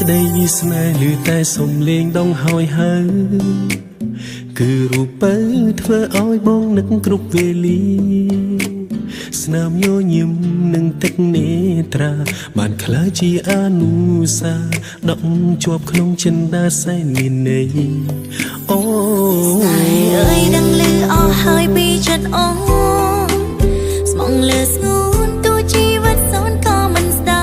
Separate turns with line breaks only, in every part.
ក្តីស្នេហ៍ឮតែសំឡេងដងហើយហើគឺរូបបើធ្វើឲ្យបងនឹកគ្រប់វេលាស្នាមញញឹមនឹងទឹកនេត្រាបានក្លាយជាអនុសាដកជាប់ក្នុងចិន្តាសែនមានន័យអូ
ស្នេហ៍អើយដឹងឮអស់ហើយពីចិត្តអូនស្មងលើស្ងួនទូជីវិតសូនក៏មិនស្ដា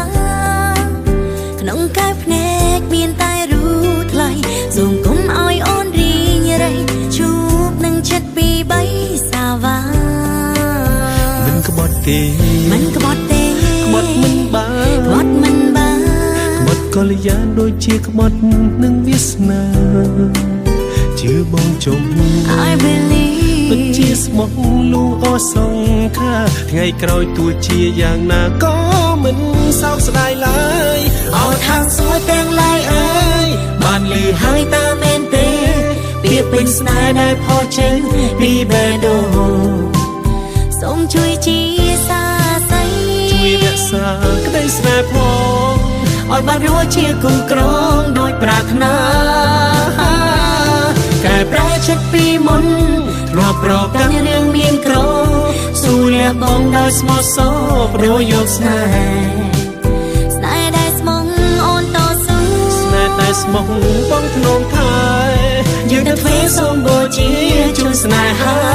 ក្នុងកាយភ្នែកមានតែរូបថ្លៃសូមកុំឲ្យអូនរីងរៃជួបនឹងចិត្តពីបីសាវា
មិនក្បត់ទេ
មិនក្បត់ទេ
ក្បត់មិនបាន
ក្បត់មិនបាន
ក្បត់កល្យានដូចជាក្បត់នឹងវាសនាជឿបងចុង
I believe
ពិតជាស្មោះលូអសងខាថ្ងៃក្រោយទោះជាយ៉ាងណាក៏មិនសោកស្ដាយឡើយអោថាងសួរទាំងឡាយអើយបានលឺហើយតើមែនទេពាក្យពេញស្នេហ៍ដែលផុសចេញពីបេះដូង
សូមជួយជាសាស័យ
ជួយរក្សាក្តីស្នេហ៍ផងឲ្យបានរស់ជាគូក្រងដោយប្រាថ្នាកែប្រែចិត្តពីមុនរាប់ប្រកាន់រឿងមានក្រស៊ូលះបងដោយស្មោះសរប្រយោគស្នេហ៍
ស្នេហ៍ដែលស្មងអូនតស៊ូ
ស្នេហ៍ដែលស្មោះបងធ្នមថែយើងទៅធ្វើសូមបូជាជូនស្នេហា